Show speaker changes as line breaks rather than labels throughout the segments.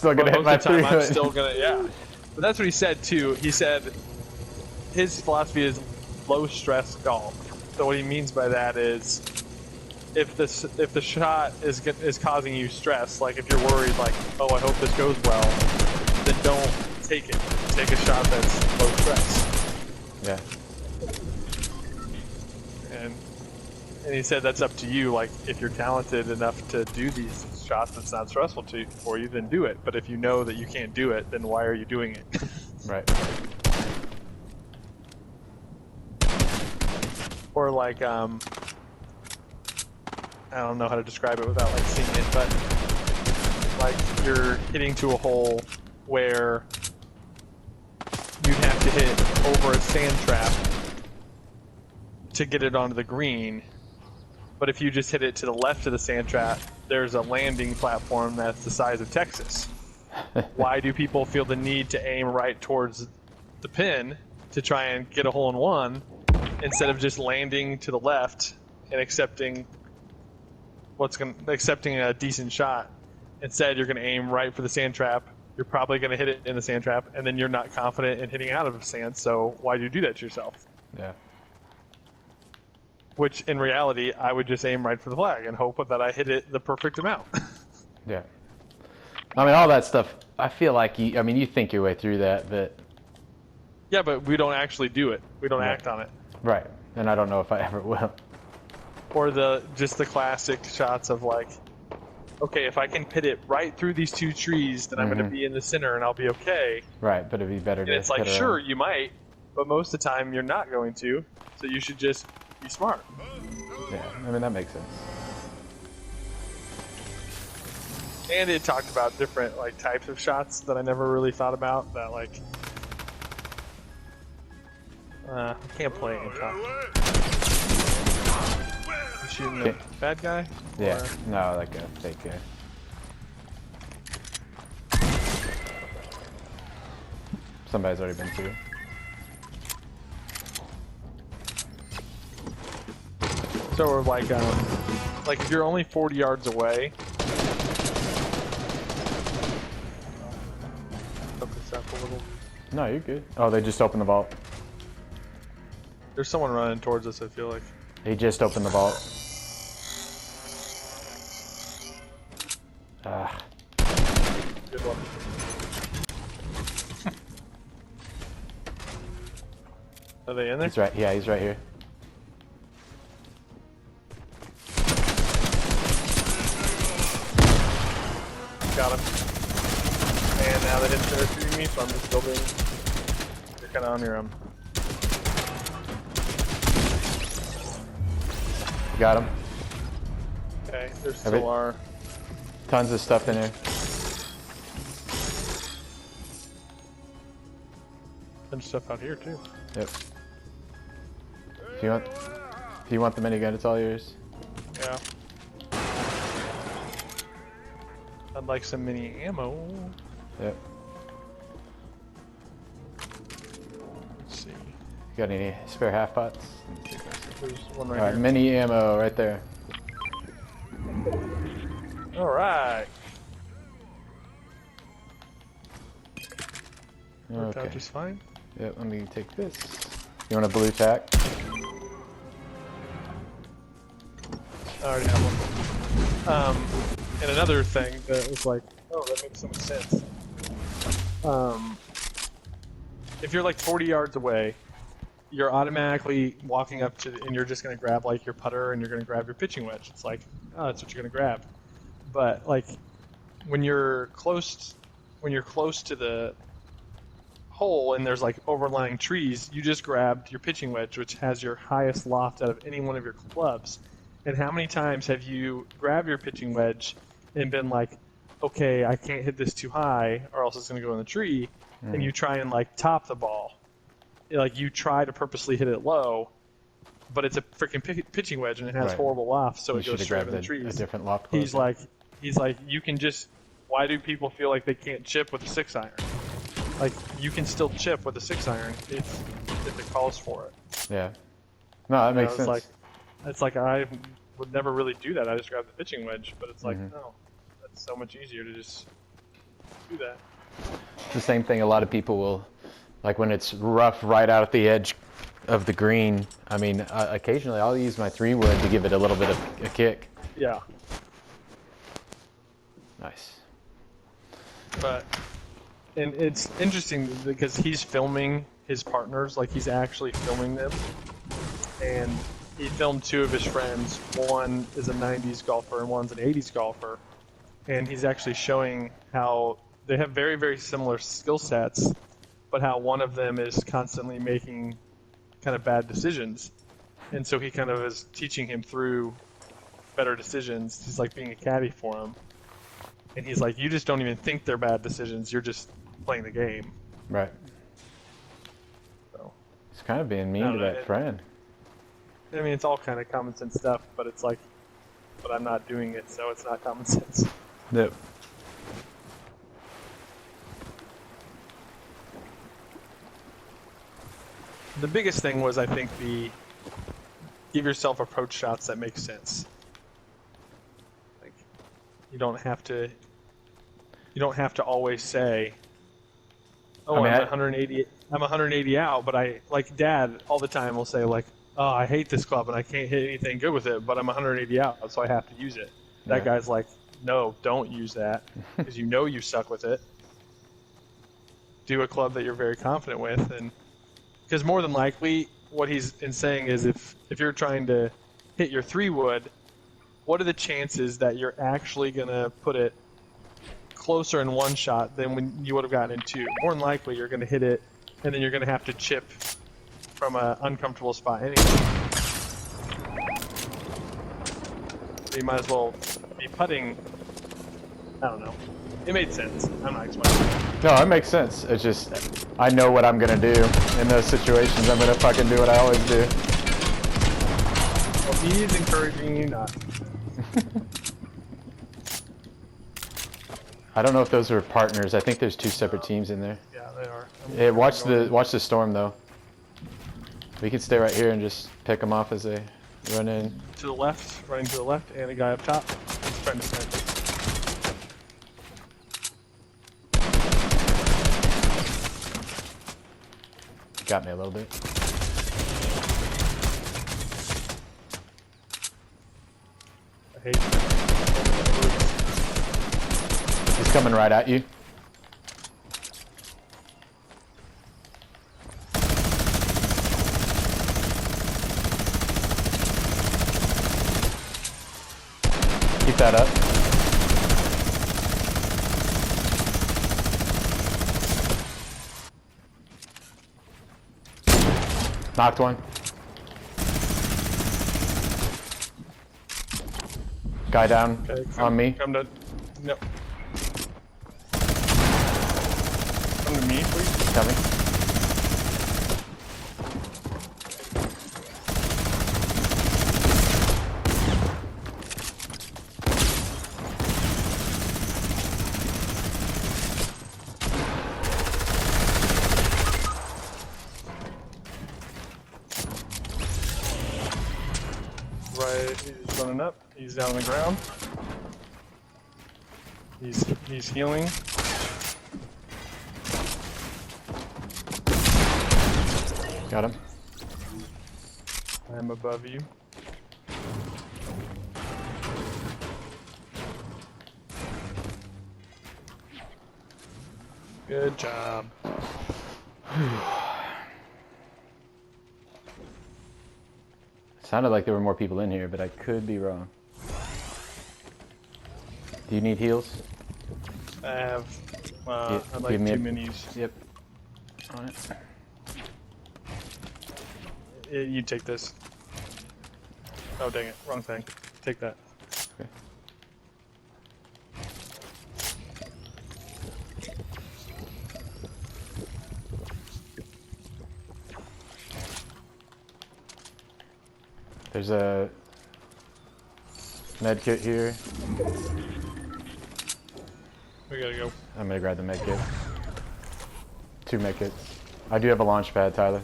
still gonna hit
most
my
of the time,
3
I'm still gonna, yeah. But that's what he said too. He said his philosophy is low stress golf. So what he means by that is if the shot is causing you stress, like if you're worried, like, oh, I hope this goes well, then don't take it. Take a shot that's low stress.
Yeah.
And he said that's up to you. Like, if you're talented enough to do these shots that's not stressful for you, then do it. But if you know that you can't do it, then why are you doing it?
Right.
Or like, I don't know how to describe it without like seeing it, but like you're hitting to a hole where you'd have to hit over a sand trap to get it onto the green. But if you just hit it to the left of the sand trap, there's a landing platform that's the size of Texas. Why do people feel the need to aim right towards the pin to try and get a hole in one instead of just landing to the left and accepting a decent shot? Instead, you're going to aim right for the sand trap. You're probably going to hit it in the sand trap, and then you're not confident in hitting out of the sand. So why do you do that to yourself?
Yeah.
Which, in reality, I would just aim right for the flag and hope that I hit it the perfect amount.
Yeah. I mean, all that stuff, I feel like you think your way through that, but...
Yeah, but we don't actually do it. We don't act on it.
Right. And I don't know if I ever will.
Or just the classic shots of like, okay, if I can hit it right through these two trees, then I'm going to be in the center and I'll be okay.
Right, but it'd be better to
And it's like,
hit
sure,
around.
you might, but most of the time you're not going to, so you should just be smart.
Yeah, I mean, that makes sense.
And it talked about different like types of shots that I never really thought about. That like, I can't play it. You shooting the bad guy?
Yeah,
Or...
no, like a fake guy. Somebody's already been through.
So we're like if you're only 40 yards away. Focus up a little.
No, you're good. Oh, they just opened the vault.
There's someone running towards us, I feel like.
He just opened the vault. Ah.
Good one. Are they in there?
He's right. Yeah, he's right here.
Got him. And now they didn't start shooting me, so I'm just building. You're kind of on your own.
Got him.
Okay, there still are.
Tons of stuff in there.
And stuff out here too.
Yep. If you want the minigun, it's all yours.
Yeah. I'd like some mini ammo.
Yep.
Let's see.
Got any spare half pots?
There's one right
All right,
here.
mini ammo right there.
All right. Worked out
Okay.
just fine.
Yep. Let me take this. You want a blue tack?
I already have one. And another thing that was like, oh, that makes so much sense. If you're like 40 yards away, you're automatically walking up to, and you're just going to grab like your putter and you're going to grab your pitching wedge. It's like, oh, that's what you're going to grab. But like, when you're close to the hole and there's like overlying trees, you just grabbed your pitching wedge, which has your highest loft out of any one of your clubs. And how many times have you grabbed your pitching wedge and been like, okay, I can't hit this too high or else it's going to go in the tree, and you try and like top the ball. Like you try to purposely hit it low, but it's a freaking pitching wedge and it has horrible loft, so it goes straight in the trees.
A different loft.
He's like, you can just, why do people feel like they can't chip with a 6-iron? Like, you can still chip with a 6-iron if it calls for it.
Yeah. No, that makes sense.
It's like I would never really do that. I just grab the pitching wedge, but it's like, no, that's so much easier to just do that.
It's the same thing a lot of people will, like when it's rough right out at the edge of the green. I mean, occasionally I'll use my 3-wood to give it a little bit of a kick.
Yeah.
Nice.
And it's interesting because he's filming his partners, like he's actually filming them. And he filmed 2 of his friends. One is a 90s golfer and one's an 80s golfer. And he's actually showing how they have very, very similar skill sets, but how one of them is constantly making kind of bad decisions. And so he kind of is teaching him through better decisions. He's like being a caddy for him. And he's like, you just don't even think they're bad decisions. You're just playing the game.
Right.
So
It's kind of being mean to that friend.
I mean, it's all kind of common sense stuff, but it's like, but I'm not doing it, so it's not common sense.
Yep.
The biggest thing was, I think, give yourself approach shots that make sense. Like, you don't have to always say, "Oh, I'm 180. I'm 180 out," but I like Dad all the time will say like, "Oh, I hate this club and I can't hit anything good with it, but I'm 180 out, so I have to use it." That guy's like, "No, don't use that because you know you suck with it. Do a club that you're very confident with." And because more than likely, what he's saying is if you're trying to hit your 3-wood, what are the chances that you're actually going to put it closer in one shot than when you would have gotten in 2? More than likely, you're going to hit it, and then you're going to have to chip from an uncomfortable spot anyway. So you might as well be putting. I don't know. It made sense. I'm not explaining.
No, it makes sense. It's just, I know what I'm gonna do in those situations. I'm gonna fucking do what I always do.
Well, he's encouraging you not.
I don't know if those are partners. I think there's 2 separate teams in there.
Yeah, they are.
Yeah, watch the storm though. We can stay right here and just pick them off as they run in.
To the left, running to the left, and a guy up top. He's trying to defend.
Got me a little bit.
I hate that.
He's coming right at you. Keep that up. Knocked one. Guy down on me.
Come to. No. Come to me, please.
Coming.
Right, he's running up. He's down on the ground. He's healing.
Got him.
I'm above you. Good job.
Sounded like there were more people in here, but I could be wrong. Do you need heals?
I have. I'd like
give me
2
a-
minis.
Yep. On it.
You take this. Oh dang it! Wrong thing. Take that.
Okay. There's a med kit here.
We gotta go.
I'm gonna grab the med kit. 2 med kits. I do have a launch pad, Tyler.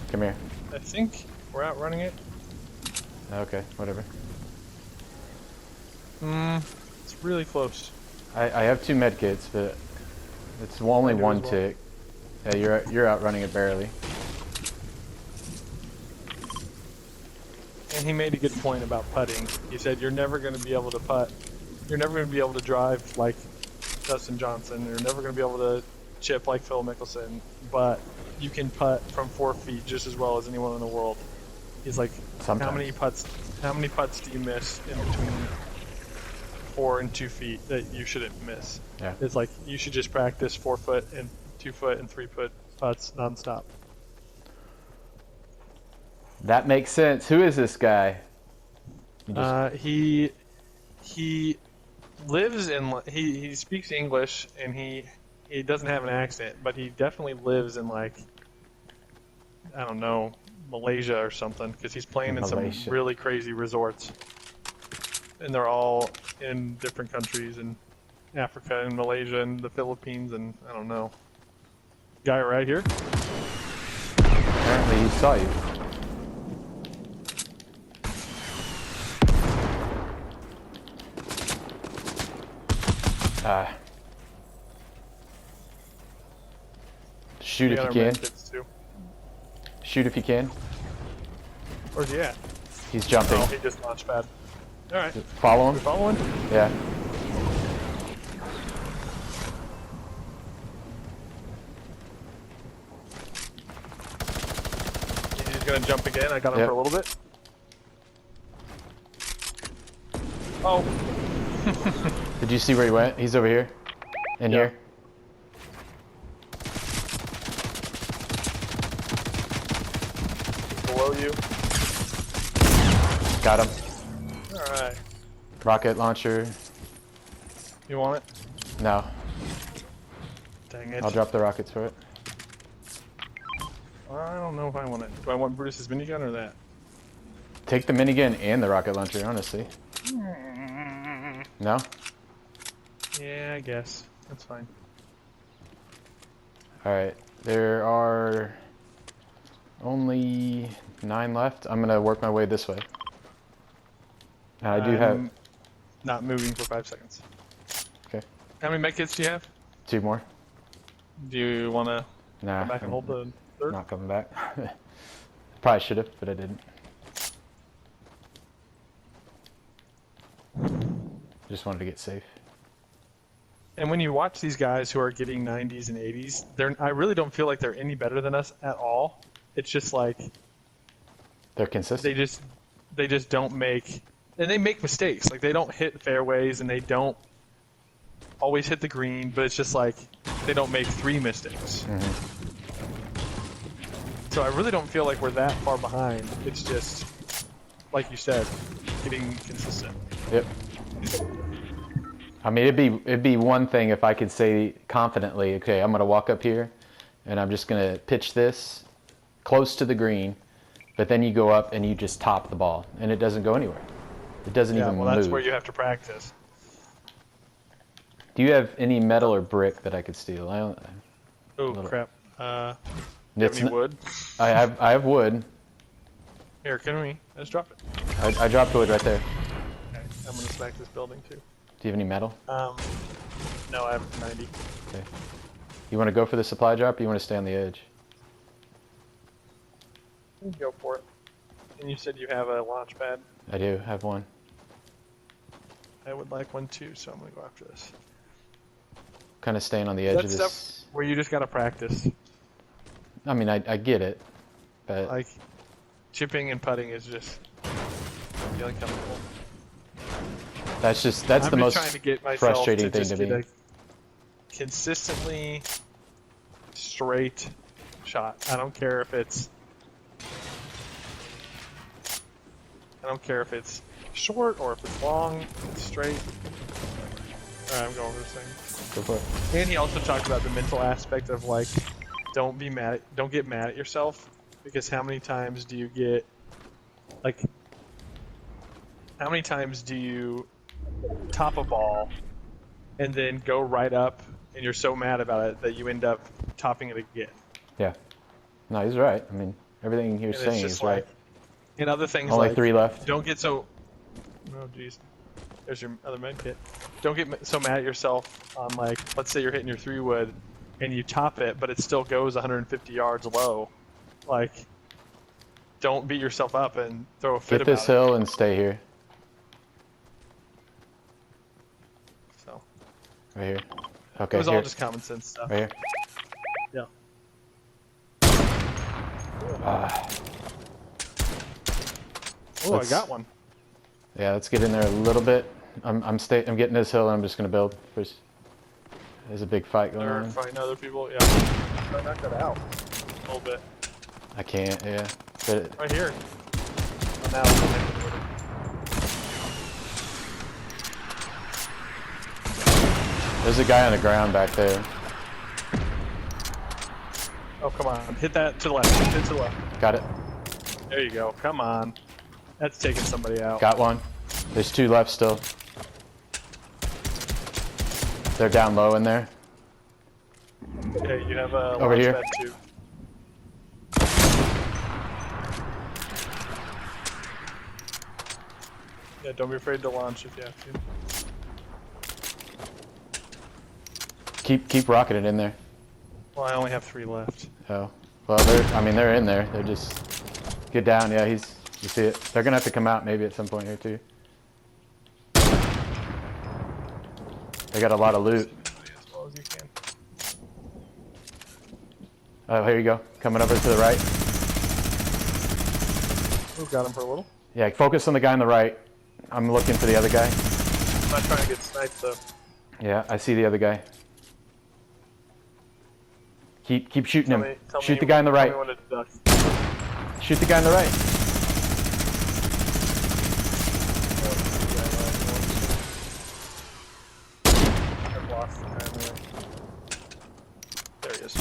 Come here.
I think we're outrunning it.
Okay, whatever.
It's really close.
I have 2 med kits, but it's only
I do
one
as well.
tick. Yeah, you're outrunning it barely.
And he made a good point about putting. He said you're never going to be able to putt. You're never going to be able to drive like Dustin Johnson. You're never going to be able to chip like Phil Mickelson. But you can putt from 4 feet just as well as anyone in the world. He's like,
Sometimes.
how many putts do you miss in between 4 and 2 feet that you shouldn't miss?
Yeah.
It's like you should just practice 4 foot and 2 foot and 3 foot putts nonstop.
That makes sense. Who is this guy?
He lives in he speaks English and he doesn't have an accent, but he definitely lives in like I don't know Malaysia or something because he's playing in some
Malaysia.
really crazy resorts, and they're all in different countries in Africa and Malaysia and the Philippines and I don't know. Guy right here.
Apparently he saw you. Shoot
We
if
got
you
our
can.
med kits, too.
Shoot if you can.
Where's he at?
He's jumping.
Oh, he just launched pad. All right.
Follow
We
him.
following?
Yeah.
He's gonna jump again. I got him
Yep.
for a little bit. Oh.
Did you see where he went? He's over here. In
Yeah.
here.
Below you.
Got him.
Alright.
Rocket launcher.
You want it?
No.
Dang it.
I'll drop the rockets for it.
I don't know if I want it. Do I want Brutus's minigun or that?
Take the minigun and the rocket launcher, honestly. No?
Yeah, I guess. That's fine.
Alright. There are only 9 left. I'm gonna work my way this way. And I do have...
Not moving for 5 seconds.
Okay.
How many medkits do you have?
2 more.
Do you want to
Nah.
come back and hold the third?
Not coming back. Probably should have, but I didn't. Just wanted to get safe.
And when you watch these guys who are getting 90s and 80s, I really don't feel like they're any better than us at all. It's just like
They're consistent.
they just don't make, and they make mistakes. Like they don't hit fairways and they don't always hit the green, but it's just like they don't make 3 mistakes. So I really don't feel like we're that far behind. It's just, like you said, getting consistent.
Yep. I mean, it'd be one thing if I could say confidently, okay, I'm gonna walk up here, and I'm just gonna pitch this close to the green, but then you go up and you just top the ball, and it doesn't go anywhere. It doesn't even
well, that's
move.
where you have to practice.
Do you have any metal or brick that I could steal? I don't.
Oh
Little-
crap! Do you
It's
have any
n-
wood?
I have wood.
Here, can we? Let's drop it.
I dropped wood right there.
Okay, I'm gonna smack this building too.
Do you have any metal?
No, I have 90.
Okay. You want to go for the supply drop, or you want to stay on the edge?
You can go for it. And you said you have a launch pad.
I do have one.
I would like one too, so I'm gonna go after this.
Kind of staying on the edge
That
of
stuff
this.
where you just gotta practice.
I mean, I get it, but
Like chipping and putting is just really comfortable.
that's the
I've been
most
trying to get myself
frustrating
to
thing
just
to
get
me.
a consistently straight shot. I don't care if it's short or if it's long. It's straight. All right, I'm going for this thing.
Go for it.
And he also talked about the mental aspect of like, don't get mad at yourself, because how many times do you get, like, how many times do you top a ball and then go right up and you're so mad about it that you end up topping it again?
Yeah. No, he's right. I mean, everything you're
And it's
saying
just
is right.
like, and other things
Only
like
3 left.
don't get so. Oh jeez. There's your other med kit. Don't get so mad at yourself on, like, let's say you're hitting your 3-wood and you top it, but it still goes 150 yards low. Like, don't beat yourself up and throw a fit
Get
about
this
it.
hill and stay here.
So
Right here. Okay,
it was
here.
all just common sense stuff.
Right here.
Yeah. Oh, I
Let's-
got one.
Yeah, let's get in there a little bit. I'm getting this hill and I'm just gonna build. There's a big fight going
They're
on.
fighting other people. Yeah. Try to knock that out a little bit.
I can't, yeah. But
Right here. Oh, now
there's a guy on the ground back there.
oh, come on. Hit that to the left. Hit it to the left.
Got it.
There you go. Come on. That's taking somebody out.
Got one. There's 2 left still. They're down low in there.
Okay, you have a
Over
launch
here.
pad too. Yeah, don't be afraid to launch if you have to.
Keep rocketing in there.
Well, I only have 3 left.
Oh. Well, they're in there. They're just... Get down, yeah, you see it. They're gonna have to come out maybe at some point here too. They got a lot of loot.
As well as you can.
Oh, here you go. Coming over to the right.
Oh, got him for a little.
Yeah, focus on the guy on the right. I'm looking for the other guy.
I'm not trying to get sniped though.
Yeah, I see the other guy. Keep shooting him. Shoot the guy on the right.
Tell me when to duck.
Shoot the guy on the right.
I've lost the guy on the right. There he is.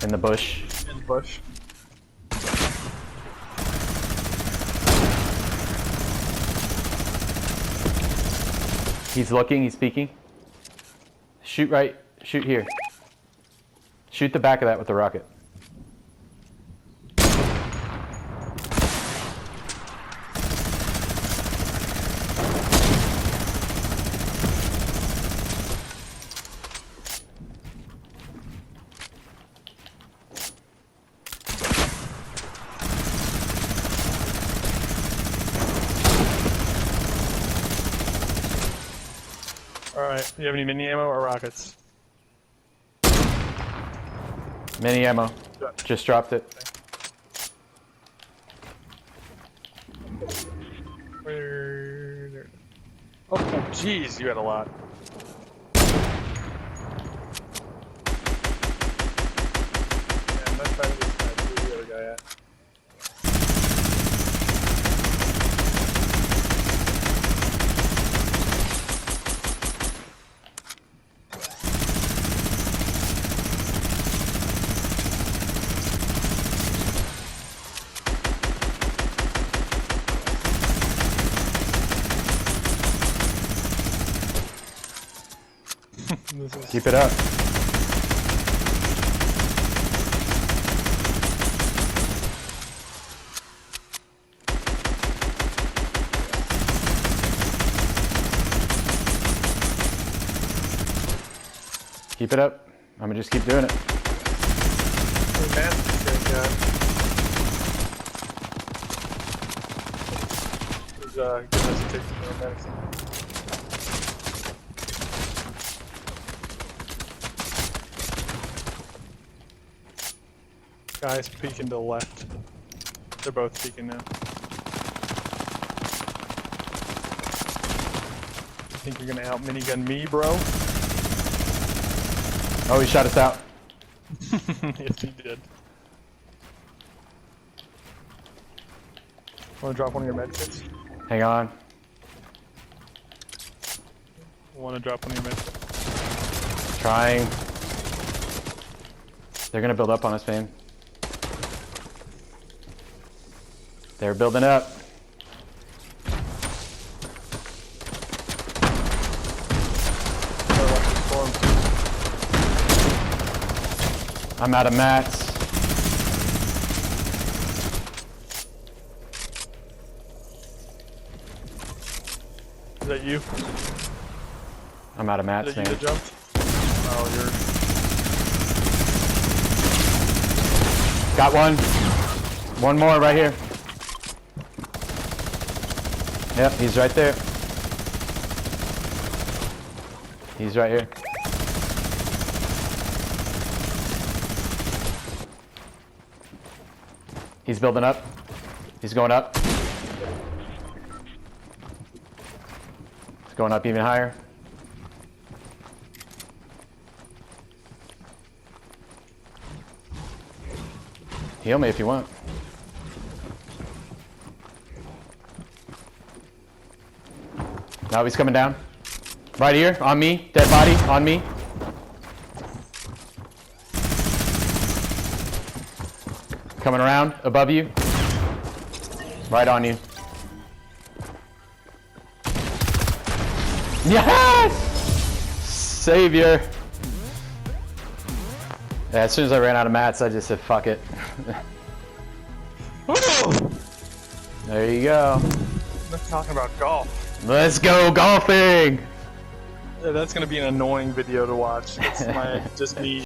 In the bush.
In the bush.
He's looking, he's peeking. Shoot right, shoot here. Shoot the back of that with the rocket.
Alright, do you have any mini ammo or rockets?
Mini ammo.
Yeah.
Just dropped it.
Oh, jeez, you had a lot. Yeah, I'm not trying to get sniped. Where's the other guy at?
Keep it up. Keep it up. I'm gonna just keep doing it.
Hey, man, he's giving us a taste of our medicine. Guys peeking to the left. They're both peeking now. You think you're gonna out minigun me, bro?
Oh, he shot us out.
Yes, he did. Want to drop one of your medkits?
Hang on.
Want to drop one of your medkits?
Trying. They're gonna build up on us, man. They're building up. I'm out of mats.
Is that you?
I'm out of mats,
Is that you
man.
that jumped? Oh, you're...
Got one. One more right here. Yep, he's right there. He's right here. He's building up. He's going up. He's going up even higher. Heal me if you want. Now he's coming down. Right here, on me. Dead body, on me. Coming around, above you. Right on you. Yes! Savior. Yeah, as soon as I ran out of mats, I just said, fuck it. There you go.
I'm talking about golf.
Let's go golfing!
Yeah, that's gonna be an annoying video to watch. It's just me